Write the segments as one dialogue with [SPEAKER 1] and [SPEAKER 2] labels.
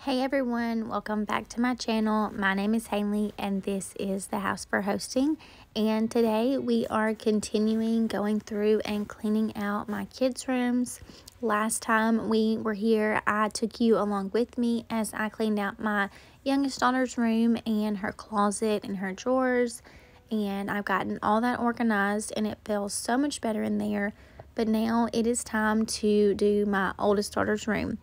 [SPEAKER 1] Hey everyone, welcome back to my channel. My name is Haley and this is the House for Hosting, and today we are continuing going through and cleaning out my kids' rooms. Last time we were here, I took you along with me as I cleaned out my youngest daughter's room and her closet and her drawers, and I've gotten all that organized and it feels so much better in there. But now it is time to do my oldest daughter's room.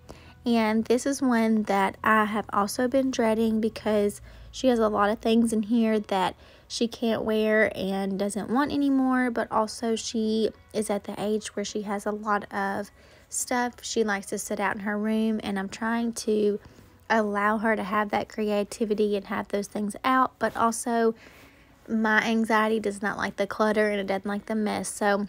[SPEAKER 1] And this is one that I have also been dreading because she has a lot of things in here that she can't wear and doesn't want anymore, but also she is at the age where she has a lot of stuff she likes to sit out in her room, and I'm trying to allow her to have that creativity and have those things out, but also my anxiety does not like the clutter and it doesn't like the mess, so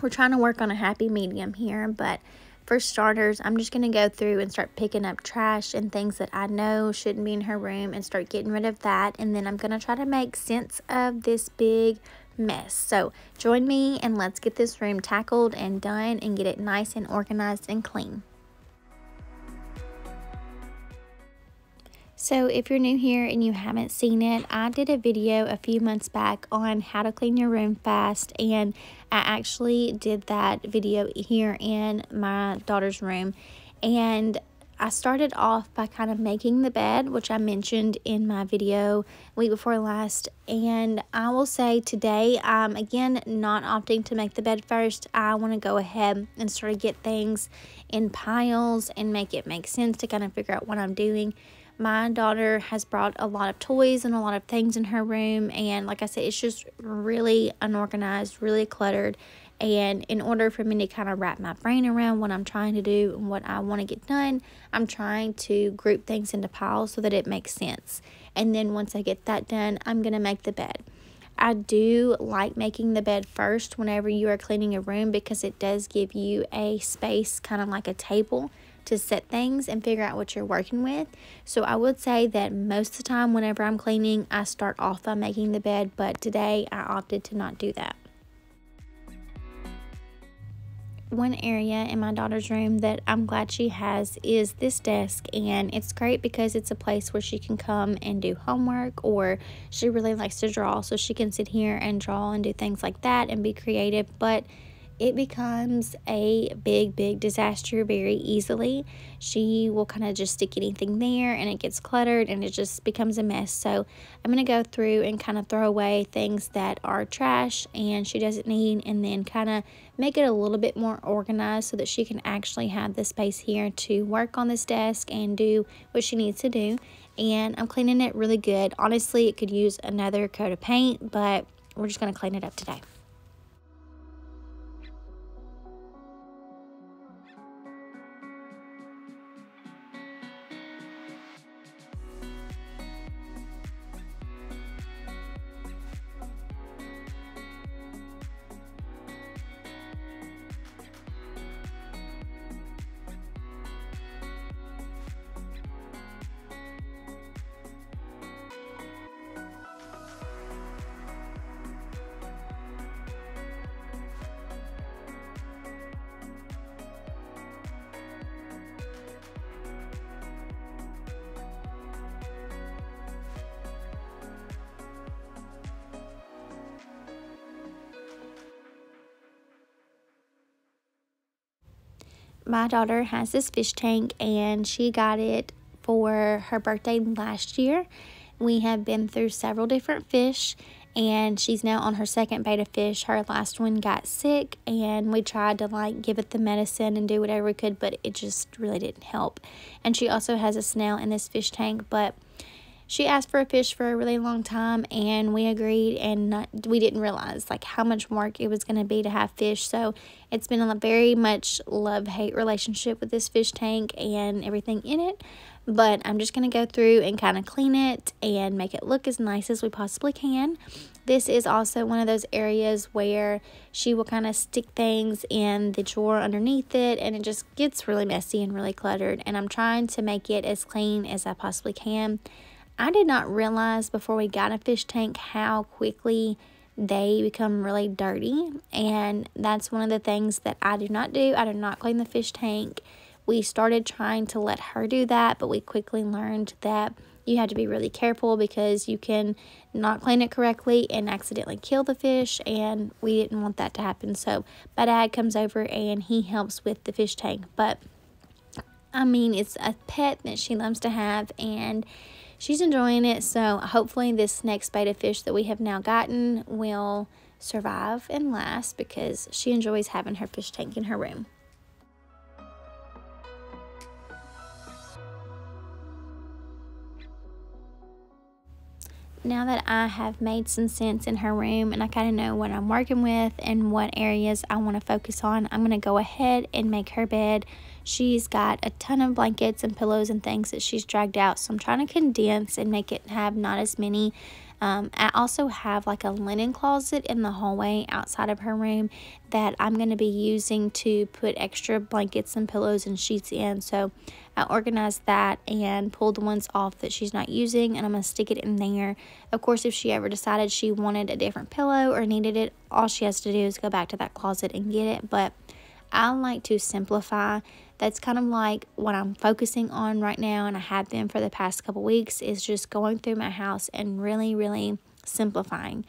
[SPEAKER 1] we're trying to work on a happy medium here. But for starters, I'm just going to go through and start picking up trash and things that I know shouldn't be in her room and start getting rid of that. And then I'm going to try to make sense of this big mess. So join me and let's get this room tackled and done and get it nice and organized and clean. So if you're new here and you haven't seen it, I did a video a few months back on how to clean your room fast, and I actually did that video here in my daughter's room. And I started off by kind of making the bed, which I mentioned in my video week before last. And I will say today, I'm again not opting to make the bed first. I want to go ahead and sort of get things in piles and make it make sense to kind of figure out what I'm doing. My daughter has brought a lot of toys and a lot of things in her room, and like I said, it's just really unorganized, really cluttered. And in order for me to kind of wrap my brain around what I'm trying to do and what I want to get done, I'm trying to group things into piles so that it makes sense. And then once I get that done, I'm going to make the bed. I do like making the bed first whenever you are cleaning a room because it does give you a space, kind of like a table, to set things and figure out what you're working with. So I would say that most of the time whenever I'm cleaning, I start off by making the bed, but today I opted to not do that. One area in my daughter's room that I'm glad she has is this desk, and it's great because it's a place where she can come and do homework, or she really likes to draw, so she can sit here and draw and do things like that and be creative. But it becomes a big disaster very easily. She will kind of just stick anything there and it gets cluttered and it just becomes a mess. So I'm going to go through and kind of throw away things that are trash and she doesn't need, and then kind of make it a little bit more organized so that she can actually have the space here to work on this desk and do what she needs to do. And I'm cleaning it really good. Honestly, it could use another coat of paint, but we're just going to clean it up today. My daughter has this fish tank and she got it for her birthday last year. We have been through several different fish and she's now on her second betta fish. Her last one got sick and we tried to like give it the medicine and do whatever we could, but it just really didn't help. And she also has a snail in this fish tank, but she asked for a fish for a really long time and we agreed, and we didn't realize like how much work it was going to be to have fish. So it's been a very much love-hate relationship with this fish tank and everything in it. But I'm just going to go through and kind of clean it and make it look as nice as we possibly can. This is also one of those areas where she will kind of stick things in the drawer underneath it and it just gets really messy and really cluttered. And I'm trying to make it as clean as I possibly can. I did not realize before we got a fish tank how quickly they become really dirty, and that's one of the things that I do not do. I do not clean the fish tank We started trying to let her do that, but we quickly learned that you have to be really careful because you can not clean it correctly and accidentally kill the fish, and we didn't want that to happen. So my dad comes over and he helps with the fish tank. But I mean, it's a pet that she loves to have, and she's enjoying it. So hopefully this next betta fish that we have now gotten will survive and last, because she enjoys having her fish tank in her room. Now that I have made some sense in her room and I kind of know what I'm working with and what areas I want to focus on, I'm going to go ahead and make her bed. She's got a ton of blankets and pillows and things that she's dragged out, so I'm trying to condense and make it have not as many. I also have like a linen closet in the hallway outside of her room that I'm going to be using to put extra blankets and pillows and sheets in. So I organized that and pulled the ones off that she's not using, and I'm going to stick it in there. Of course, if she ever decided she wanted a different pillow or needed it, all she has to do is go back to that closet and get it. But I like to simplify. That's kind of like what I'm focusing on right now, and I have been for the past couple weeks, is just going through my house and really simplifying.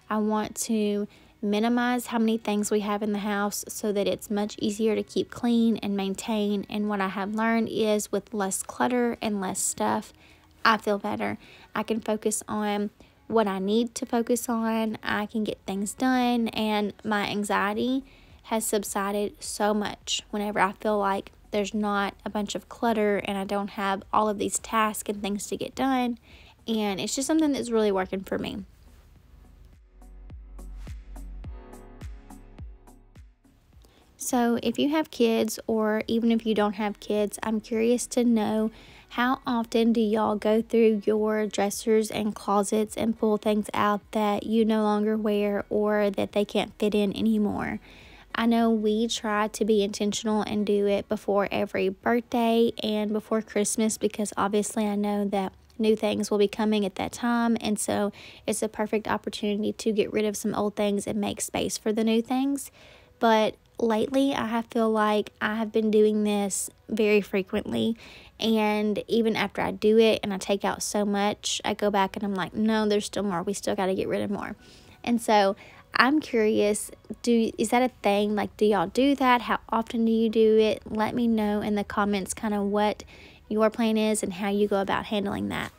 [SPEAKER 1] I want to minimize how many things we have in the house so that it's much easier to keep clean and maintain. And what I have learned is with less clutter and less stuff, I feel better. I can focus on what I need to focus on. I can get things done, and my anxiety has subsided so much whenever I feel like there's not a bunch of clutter and I don't have all of these tasks and things to get done. And it's just something that's really working for me. So if you have kids, or even if you don't have kids, I'm curious to know, how often do y'all go through your dressers and closets and pull things out that you no longer wear or that they can't fit in anymore? I know we try to be intentional and do it before every birthday and before Christmas, because obviously I know that new things will be coming at that time, and so it's a perfect opportunity to get rid of some old things and make space for the new things. But lately I feel like I have been doing this very frequently, and even after I do it and I take out so much, I go back and I'm like, no, there's still more. We still got to get rid of more. And so I'm curious, is that a thing? Like, do y'all do that? How often do you do it? Let me know in the comments kind of what your plan is and how you go about handling that.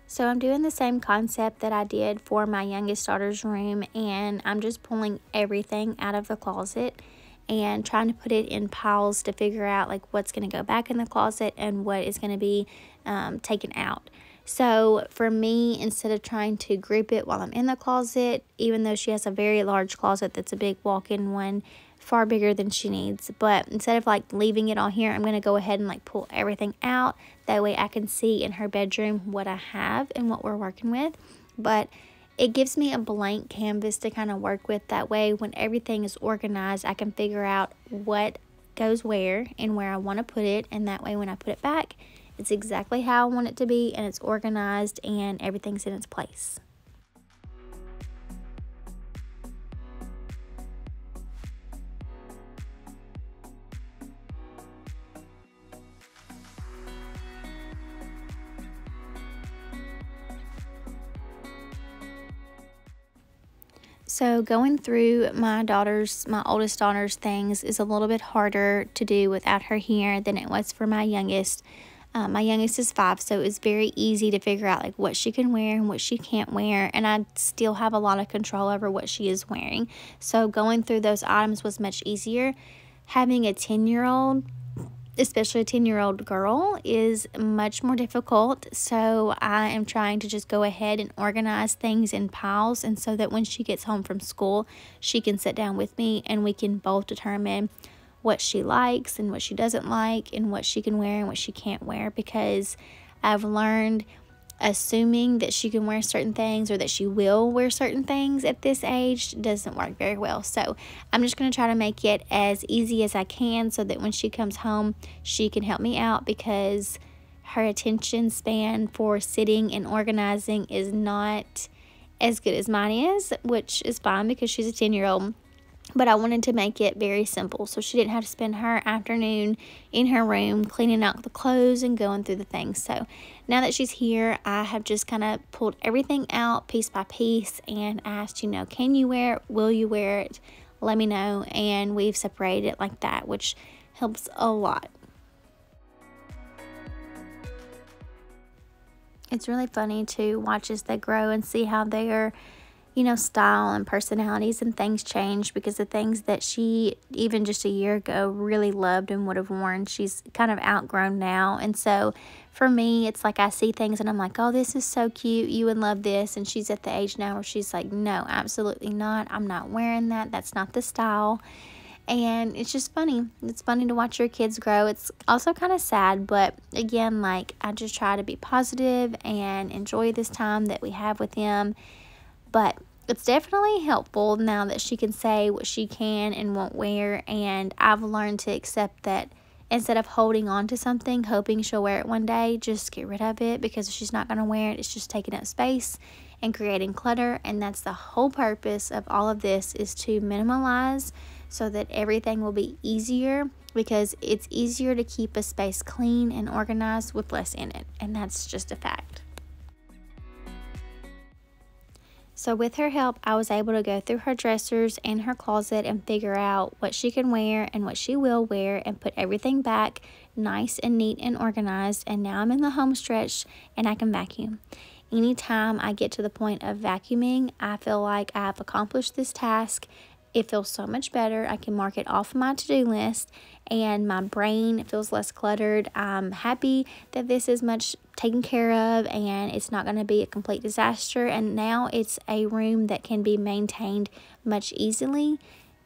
[SPEAKER 1] So I'm doing the same concept that I did for my youngest daughter's room, and I'm just pulling everything out of the closet and trying to put it in piles to figure out like what's going to go back in the closet and what is going to be taken out. So for me, instead of trying to group it while I'm in the closet, even though she has a very large closet that's a big walk-in one, far bigger than she needs, but instead of like leaving it all here, I'm going to go ahead and like pull everything out. That way I can see in her bedroom what I have and what we're working with. But it gives me a blank canvas to kind of work with. That way when everything is organized, I can figure out what goes where and where I want to put it, and that way when I put it back, it's exactly how I want it to be, and it's organized and everything's in its place. So going through my oldest daughter's things is a little bit harder to do without her here than it was for my youngest. My youngest is 5, so it's very easy to figure out like what she can wear and what she can't wear, and I still have a lot of control over what she is wearing. So going through those items was much easier. Having a 10-year-old, especially a 10-year-old girl, is much more difficult. So I am trying to just go ahead and organize things in piles, and so that when she gets home from school, she can sit down with me and we can both determine what she likes and what she doesn't like, and what she can wear and what she can't wear, because I've learned assuming that she can wear certain things or that she will wear certain things at this age doesn't work very well. So I'm just going to try to make it as easy as I can so that when she comes home, she can help me out, because her attention span for sitting and organizing is not as good as mine is, which is fine because she's a 10-year-old. But I wanted to make it very simple so she didn't have to spend her afternoon in her room cleaning out the clothes and going through the things. So now that she's here, I have just kind of pulled everything out piece by piece and asked, can you wear it? Will you wear it? Let me know. And we've separated it like that, which helps a lot. It's really funny to watch as they grow and see how they are, style and personalities and things change, because the things that she even just a year ago really loved and would have worn, she's kind of outgrown now. And so for me, it's like I see things and I'm like, oh, this is so cute, you would love this. And she's at the age now where she's like, no, absolutely not, I'm not wearing that, that's not the style. And it's just funny. It's funny to watch your kids grow. It's also kind of sad, but again, like, I just try to be positive and enjoy this time that we have with them. But it's definitely helpful now that she can say what she can and won't wear. And I've learned to accept that instead of holding on to something, hoping she'll wear it one day, just get rid of it, because if she's not going to wear it, it's just taking up space and creating clutter. And that's the whole purpose of all of this, is to minimalize so that everything will be easier, because it's easier to keep a space clean and organized with less in it. And that's just a fact. So with her help, I was able to go through her dressers and her closet and figure out what she can wear and what she will wear, and put everything back nice and neat and organized. And now I'm in the home stretch and I can vacuum. Anytime I get to the point of vacuuming, I feel like I've accomplished this task. It feels so much better. I can mark it off my to-do list and my brain feels less cluttered. I'm happy that this is much taken care of and it's not going to be a complete disaster. And now it's a room that can be maintained much easier.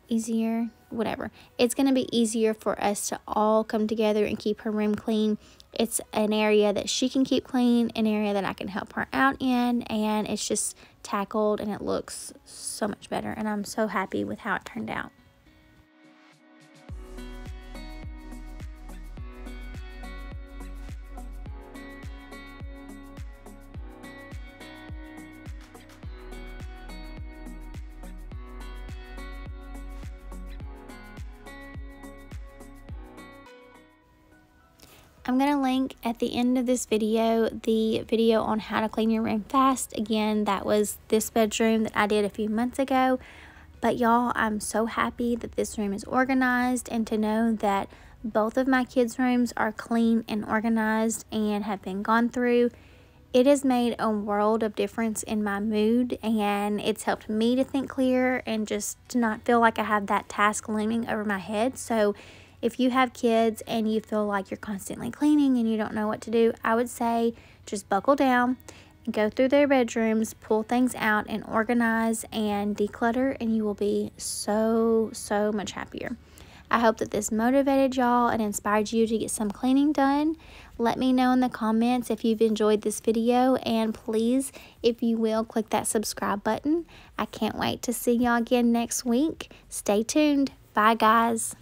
[SPEAKER 1] It's going to be easier for us to all come together and keep her room clean. It's an area that she can keep clean, an area that I can help her out in, and it's just tackled and it looks so much better, and I'm so happy with how it turned out. I'm going to link at the end of this video the video on how to clean your room fast. Again, that was this bedroom that I did a few months ago. But y'all, I'm so happy that this room is organized, and to know that both of my kids' rooms are clean and organized and have been gone through. It has made a world of difference in my mood, and it's helped me to think clearer and just to not feel like I have that task looming over my head. So if you have kids and you feel like you're constantly cleaning and you don't know what to do, I would say just buckle down and go through their bedrooms, pull things out and organize and declutter, and you will be so much happier. I hope that this motivated y'all and inspired you to get some cleaning done. Let me know in the comments if you've enjoyed this video, and please, if you will, click that subscribe button. I can't wait to see y'all again next week. Stay tuned. Bye, guys.